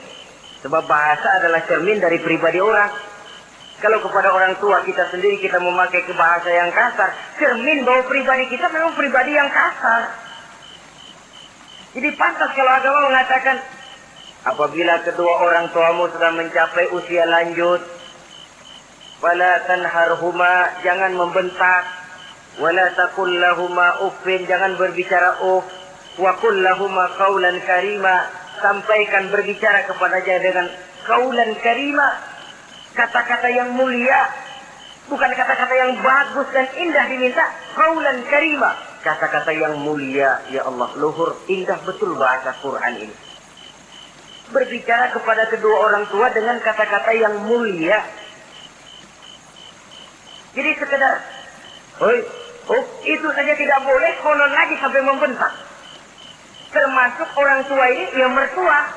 A: Sebab bahasa adalah cermin dari pribadi orang. Kalau kepada orang tua kita sendiri kita memakai ke bahasa yang kasar, cermin bahwa pribadi kita memang pribadi yang kasar. Jadi pantas kalau agama mengatakan, apabila kedua orang tuamu sudah mencapai usia lanjut, wala tanharhuma, jangan membentak, wala taqul lahuma uffin, jangan berbicara uff, wa qul lahuma qaulan karima, sampaikan berbicara kepadanya dengan qaulan karima, kata-kata yang mulia, bukan kata-kata yang bagus dan indah diminta, qaulan karima, kata-kata yang mulia. Ya Allah, luhur, indah betul bahasa Quran ini. Berbicara kepada kedua orang tua dengan kata-kata yang mulia. Jadi sekedar, itu saja tidak boleh, konon lagi sampai membentak. Termasuk orang tua ini, yang mertua.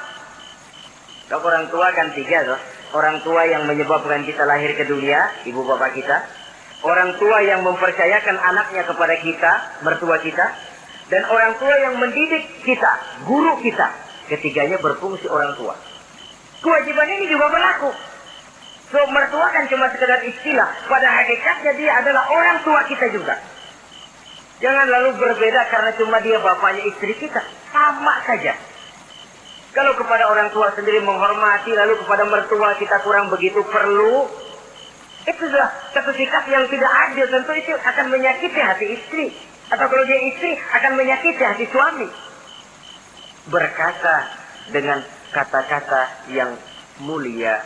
A: Kalau orang tua kan tiga tuh. Orang tua yang menyebabkan kita lahir ke dunia, ibu bapak kita. Orang tua yang mempercayakan anaknya kepada kita, mertua kita. Dan orang tua yang mendidik kita, guru kita. Ketiganya berfungsi orang tua. Kewajiban ini juga berlaku. So, mertua kan cuma sekedar istilah. Pada hakikatnya dia adalah orang tua kita juga. Jangan lalu berbeda karena cuma dia bapaknya istri kita. Sama saja. Kalau kepada orang tua sendiri menghormati, lalu kepada mertua kita kurang begitu perlu, itu sudah satu sikap yang tidak adil. Tentu itu akan menyakiti hati istri. Atau kalau dia istri, akan menyakiti hati suami. Berkata dengan kata-kata yang mulia.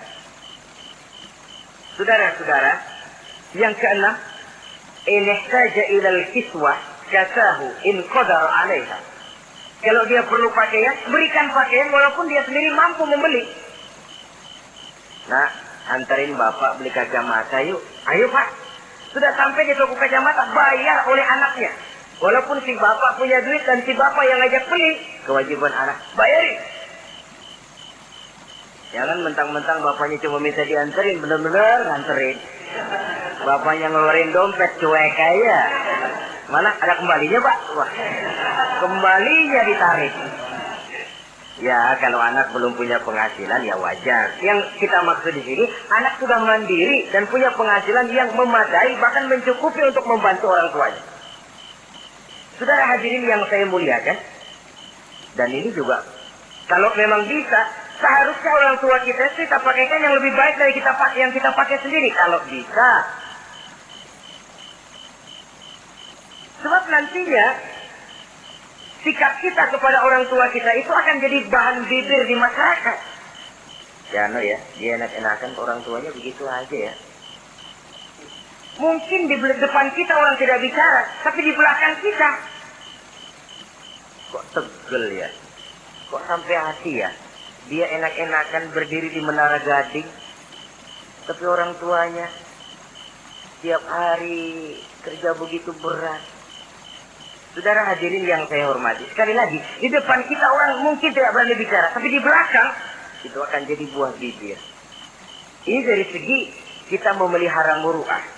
A: Saudara-saudara, yang keenam, in ihtaja ilal kiswah kasahu in qadar 'alaiha. Kalau dia perlu pakaian, berikan pakaian walaupun dia sendiri mampu membeli. Nah, antarin bapak beli kacamata yuk. Ayo pak. Sudah sampai di toko kacamata, bayar oleh anaknya. Walaupun si bapak punya duit dan si bapak yang ngajak beli, kewajiban anak, bayarin. Jangan mentang-mentang bapaknya cuma minta dianterin, bener-bener nganterin. Bapaknya ngeluarin dompet cuek aja. Mana ada kembalinya pak? Wah, kembalinya ditarik. Ya kalau anak belum punya penghasilan ya wajar. Yang kita maksud di sini, anak sudah mandiri dan punya penghasilan yang memadai, bahkan mencukupi untuk membantu orang tuanya. Saudara hadirin yang saya muliakan, dan ini juga kalau memang bisa, seharusnya orang tua kita pakaikan yang lebih baik dari yang kita pakai sendiri kalau bisa. Sebab nantinya sikap kita kepada orang tua kita itu akan jadi bahan bibir di masyarakat.
C: Ya, dia enak-enakan ke orang tuanya begitu aja ya.
A: Mungkin di depan kita orang tidak bicara, tapi di belakang kita.
C: Kok tegel ya? Kok sampai hati ya? Dia enak-enakan berdiri di Menara Gading, tapi orang tuanya tiap hari kerja begitu berat. Saudara hadirin yang saya hormati, sekali lagi, di depan kita orang mungkin tidak berani bicara, tapi di belakang itu akan jadi buah bibir. Ini dari segi kita memelihara muru'ah.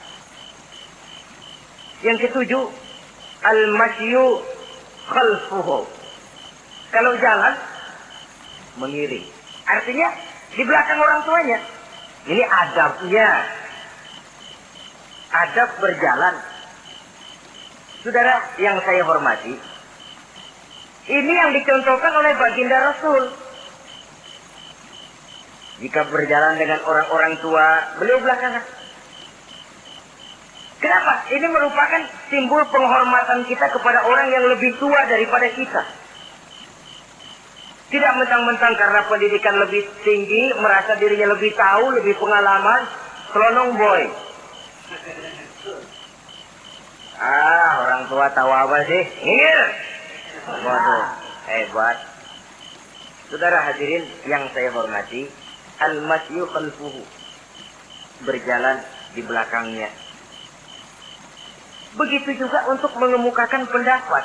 C: Yang ketujuh, al-masyu khalfuhu. Kalau jalan, mengiring. Artinya, di belakang orang tuanya. Ini adabnya. Adab berjalan. Saudara yang saya hormati, ini yang dicontohkan oleh baginda Rasul. Jika berjalan dengan orang-orang tua, beliau belakangan. Kenapa? Ini merupakan simbol penghormatan kita kepada orang yang lebih tua daripada kita. Tidak mentang-mentang karena pendidikan lebih tinggi, merasa dirinya lebih tahu, lebih pengalaman, selonong boy. Orang tua tahu apa sih? Ngir. Waduh, hebat. Saudara hadirin yang saya hormati, al-masyu khalfuhu. Berjalan di belakangnya. Begitu juga untuk mengemukakan pendapat.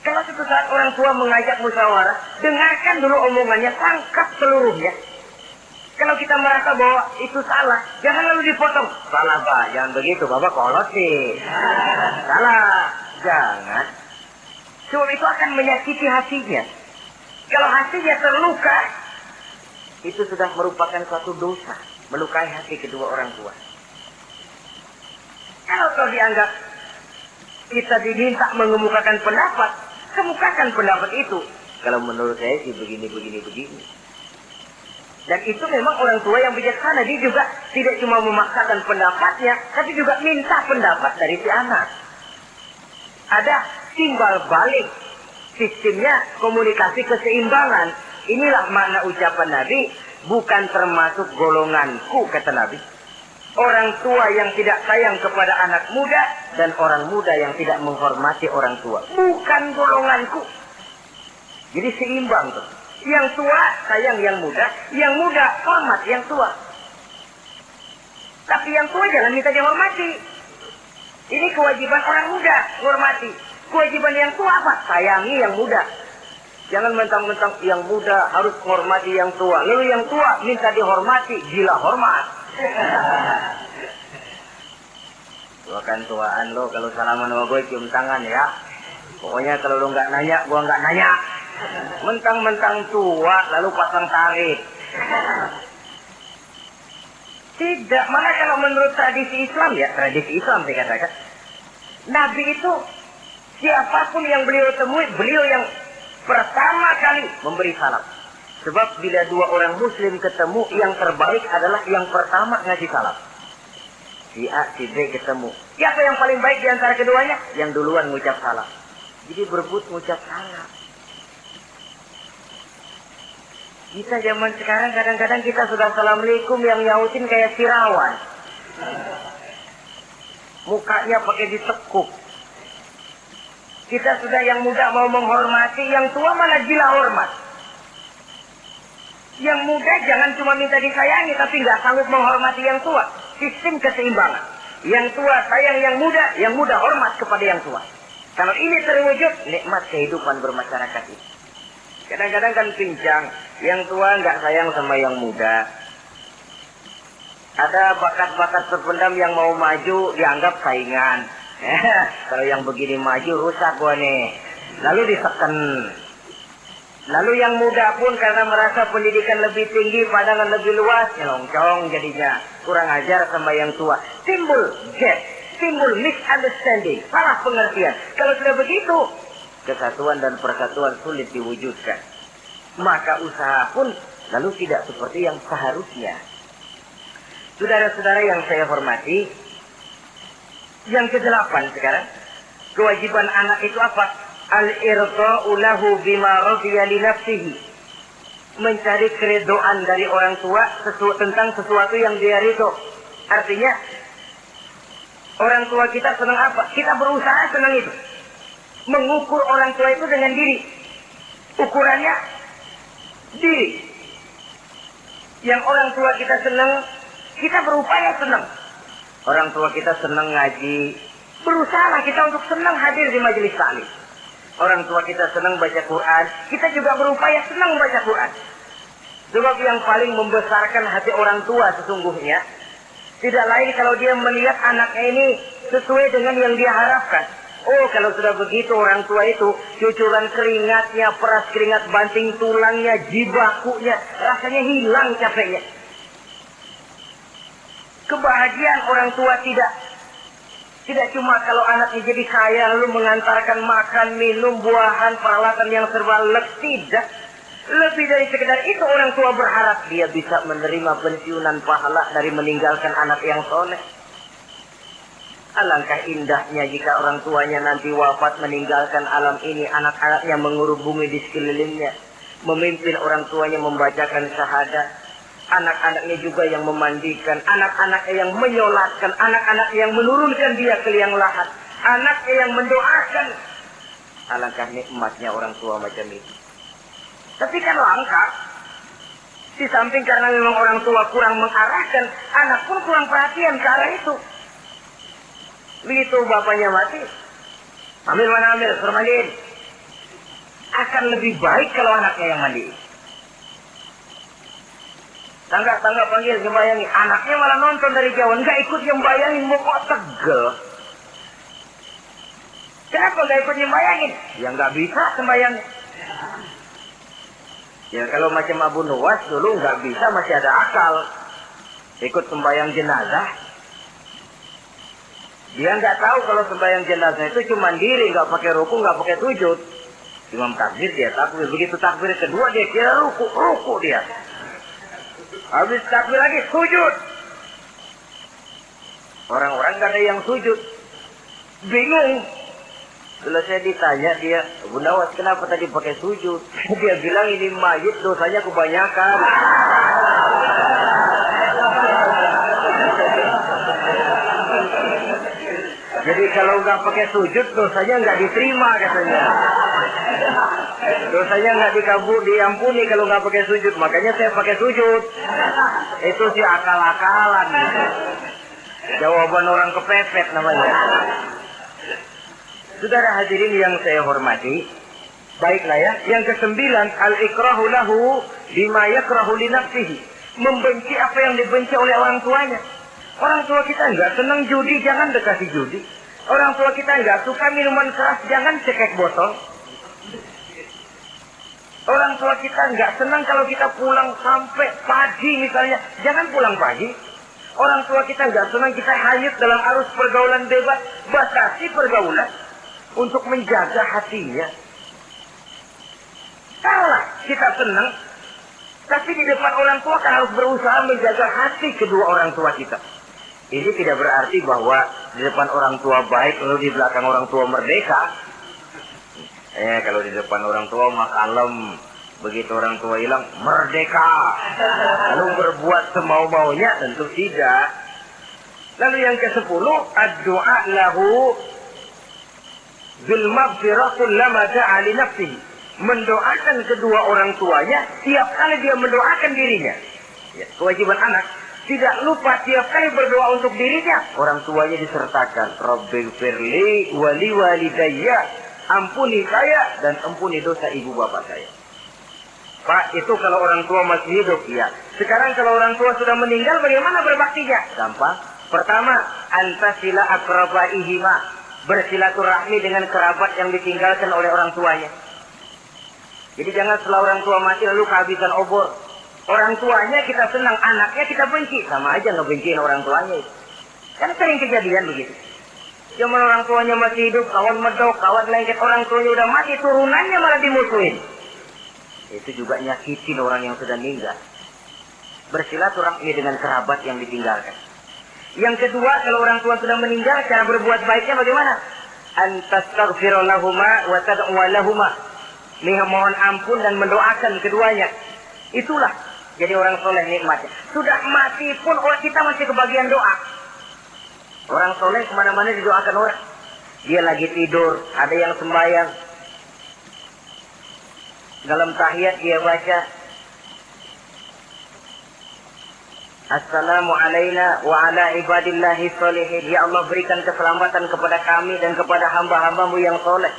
C: Kalau suatu saat orang tua mengajak musyawarah, dengarkan dulu omongannya, tangkap seluruhnya. Kalau kita merasa bahwa itu salah, jangan lalu dipotong. Salah Pak, jangan begitu, Bapak kolot sih. Salah, jangan. Sebab itu akan menyakiti hatinya. Kalau hatinya terluka, itu sudah merupakan suatu dosa, melukai hati kedua orang tua. Kalau kau dianggap kita diminta mengemukakan pendapat, kemukakan pendapat itu. Kalau menurut saya sih begini. Dan itu memang orang tua yang bijaksana. Dia juga tidak cuma memaksakan pendapatnya, tapi juga minta pendapat dari si anak. Ada timbal balik. Sistemnya komunikasi keseimbangan. Inilah makna ucapan Nabi, bukan termasuk golonganku, kata Nabi. Orang tua yang tidak sayang kepada anak muda dan orang muda yang tidak menghormati orang tua. Bukan golonganku. Jadi seimbang tuh. Yang tua sayang yang muda hormat yang tua. Tapi yang tua jangan minta dihormati. Ini kewajiban orang muda, hormati. Kewajiban yang tua apa? Sayangi yang muda. Jangan mentang-mentang yang muda harus menghormati yang tua. Lalu yang tua minta dihormati, gila hormat. Tuakan tuaan lo, kalau salaman sama gue cium tangan ya. Pokoknya kalau lo nggak nanya, gue nggak nanya. Mentang-mentang tua lalu pasang tarik. Tidak, mana kalau menurut tradisi Islam ya, tradisi Islam saya katakan, Nabi itu siapapun yang beliau temui, beliau yang pertama kali memberi salam. Sebab bila dua orang muslim ketemu, yang terbaik adalah yang pertama ngasih salam. Si A, si B ketemu. Siapa yang paling baik di antara keduanya? Yang duluan ngucap salam. Jadi berebut ngucap salam. Kita zaman sekarang kadang-kadang kita sudah assalamualaikum, yang nyautin kayak sirawan. Mukanya pakai ditekuk. Kita sudah yang muda mau menghormati, yang tua malah gila hormat. Yang muda jangan cuma minta disayangi, tapi nggak sanggup menghormati yang tua. Sistem keseimbangan. Yang tua sayang yang muda hormat kepada yang tua. Kalau ini terwujud, nikmat kehidupan bermasyarakat ini. Kadang-kadang kan pincang, yang tua nggak sayang sama yang muda. Ada bakat-bakat terpendam yang mau maju dianggap saingan. Kalau yang begini maju rusak gua nih. Lalu diseken. Lalu yang muda pun karena merasa pendidikan lebih tinggi, pandangan lebih luas, nyelongcong jadinya. Kurang ajar sama yang tua. Timbul gap, timbul misunderstanding, salah pengertian. Kalau sudah begitu, kesatuan dan persatuan sulit diwujudkan. Maka usaha pun lalu tidak seperti yang seharusnya. Saudara-saudara yang saya hormati, yang ke-8 sekarang, kewajiban anak itu apa? Al-irda'u lahu bima radiya li nafsihi. mencari keredoan dari orang tua tentang sesuatu yang dia ridho. Artinya, orang tua kita senang apa? Kita berusaha senang itu. Mengukur orang tua itu dengan diri. Ukurannya diri. Yang orang tua kita senang, kita berupaya senang. Orang tua kita senang ngaji, berusaha kita untuk senang hadir di majelis taklim. Orang tua kita senang baca Quran, kita juga berupaya senang baca Quran. Sebab yang paling membesarkan hati orang tua sesungguhnya tidak lain kalau dia melihat anaknya ini sesuai dengan yang dia harapkan. Oh, kalau sudah begitu orang tua itu cucuran keringatnya, peras keringat banting tulangnya, jibakunya, rasanya hilang capeknya. Kebahagiaan orang tua tidak cuma kalau anaknya jadi kaya lalu mengantarkan makan, minum, buahan, peralatan yang serba lengkap, tidak. Lebih dari sekedar itu orang tua berharap dia bisa menerima pensiunan pahala dari meninggalkan anak yang soleh. Alangkah indahnya jika orang tuanya nanti wafat meninggalkan alam ini, anak-anaknya mengurung bumi di sekelilingnya, memimpin orang tuanya membacakan syahadat, anak-anaknya juga yang memandikan, anak-anaknya yang menyolatkan, anak-anaknya yang menurunkan dia ke liang lahat, anaknya yang mendoakan. Alangkah nikmatnya orang tua macam itu. Tapi kan langka. Di samping karena memang orang tua kurang mengarahkan, anak pun kurang perhatian ke arah itu. Begitu bapaknya mati, ambil mana ambil, suruh mandiin. Akan lebih baik kalau anaknya yang mandi. Tangga panggil sembayangi, anaknya malah nonton dari jauh, nggak ikut sembayangin, mau kok tegel. Kenapa nggak ikut sembayangin? Ya nggak bisa sembayangin. Ya kalau macam Abu Nuwas dulu nggak bisa, masih ada akal. Ikut sembayang jenazah. Dia nggak tahu kalau sembahyang jenazah itu cuma diri, nggak pakai ruku, nggak pakai sujud. Imam takbir dia takbir, begitu takbir kedua dia kira ruku dia. Habis takbir lagi sujud. Orang-orang nggak ada yang sujud, bingung. Selesai ditanya dia, Abu Nawas kenapa tadi pakai sujud? Dia bilang ini mayit dosanya kebanyakan. Jadi kalau nggak pakai sujud dosanya nggak diterima katanya. Dosanya nggak diampuni kalau nggak pakai sujud. Makanya saya pakai sujud. Itu sih akal-akalan. Jawaban orang kepepet namanya. Saudara hadirin yang saya hormati, baiklah ya. Yang ke-9, al-ikrahu lahu bima yakrahu li nafsihi. Membenci apa yang dibenci oleh orang tuanya. Orang tua kita nggak senang judi, jangan dekati judi. Orang tua kita nggak suka minuman keras, jangan cekek botol. Orang tua kita nggak senang kalau kita pulang sampai pagi misalnya, jangan pulang pagi. Orang tua kita nggak senang kita hanyut dalam arus pergaulan bebas, batasi pergaulan untuk menjaga hatinya. Kalau kita senang, tapi di depan orang tua kan harus berusaha menjaga hati kedua orang tua kita. Ini tidak berarti bahwa di depan orang tua baik, lalu di belakang orang tua merdeka. Kalau di depan orang tua mah kalem, begitu orang tua hilang merdeka, lalu berbuat semau-maunya, tentu tidak. Lalu yang ke-10, ad-du'a lahu bil maghfirah kullama da'a li nafsihi. Mendoakan kedua orang tuanya tiap kali dia mendoakan dirinya. Ya, kewajiban anak tidak lupa tiap kali berdoa untuk dirinya, orang tuanya disertakan. Rabbighfirli wa li walidayya, ampuni saya dan ampuni dosa ibu bapak saya. Pak, itu kalau orang tua masih hidup, ya. Sekarang kalau orang tua sudah meninggal, bagaimana berbaktinya? Gampang. Pertama, antasila akrabaihima, bersilaturahmi dengan kerabat yang ditinggalkan oleh orang tuanya. Jadi jangan setelah orang tua mati lalu kehabisan obor. Orang tuanya kita senang, anaknya kita benci. Sama aja ngebenciin orang tuanya. Kan sering kejadian begitu. Zaman orang tuanya masih hidup, kawan medok, kawan lengket, orang tuanya udah mati, turunannya malah dimusuhin. Itu juga nyakitin orang yang sudah meninggal. Bersilaturahmi dengan kerabat yang ditinggalkan. Yang kedua, kalau orang tua sudah meninggal, cara berbuat baiknya bagaimana? Antastaghfira lahuma wa tad'u lahuma. Mohon ampun dan mendoakan keduanya. Itulah jadi orang soleh nikmatnya. Sudah mati pun kita masih kebagian doa. Orang soleh kemana-mana didoakan orang. Dia lagi tidur, ada yang sembahyang. Dalam tahiyat dia baca, Assalamu alayna wa ala ibadillahi sholihin. Ya Allah, berikan keselamatan kepada kami dan kepada hamba-hambamu yang soleh.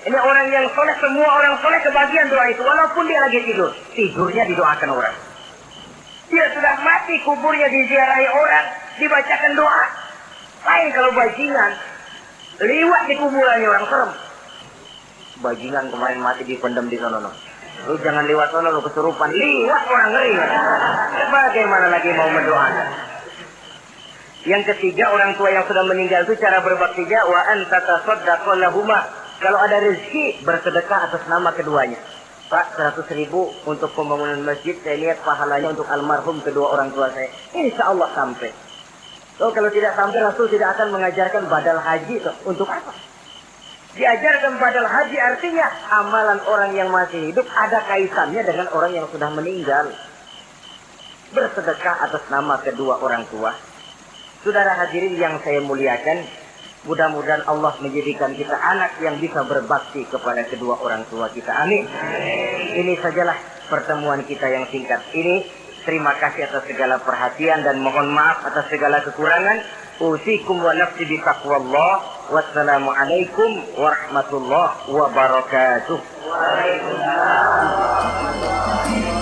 C: Ini orang yang soleh, semua orang soleh kebagian doa itu. Walaupun dia lagi tidur, tidurnya didoakan orang. Dia sudah mati, kuburnya diziarahi orang, dibacakan doa. Lain kalau bajingan, liwat di kuburannya orang serem. Bajingan kemarin mati dipendam di sana. Lu jangan lewat sana, lu kesurupan. Liwat orang ngeri. Bagaimana lagi mau mendoakan? Yang ketiga, orang tua yang sudah meninggal itu cara berbaktinya wa anta tasaddaqu lahuma. Kalau ada rezeki, bersedekah atas nama keduanya. Pak, 100.000 untuk pembangunan masjid, saya lihat pahalanya untuk almarhum kedua orang tua saya. Insya Allah sampai. Oh, kalau tidak sampai, Rasul tidak akan mengajarkan badal haji. Untuk apa? Diajarkan badal haji artinya amalan orang yang masih hidup ada kaitannya dengan orang yang sudah meninggal. Bersedekah atas nama kedua orang tua. Saudara hadirin yang saya muliakan, mudah-mudahan Allah menjadikan kita anak yang bisa berbakti kepada kedua orang tua kita. Amin. Ini sajalah pertemuan kita yang singkat ini. Terima kasih atas segala perhatian dan mohon maaf atas segala kekurangan. Usikum wa nafsi bi taqwallah. Wassalamualaikum warahmatullahi wabarakatuh.
B: Waalaikumsalam warahmatullahi wabarakatuh.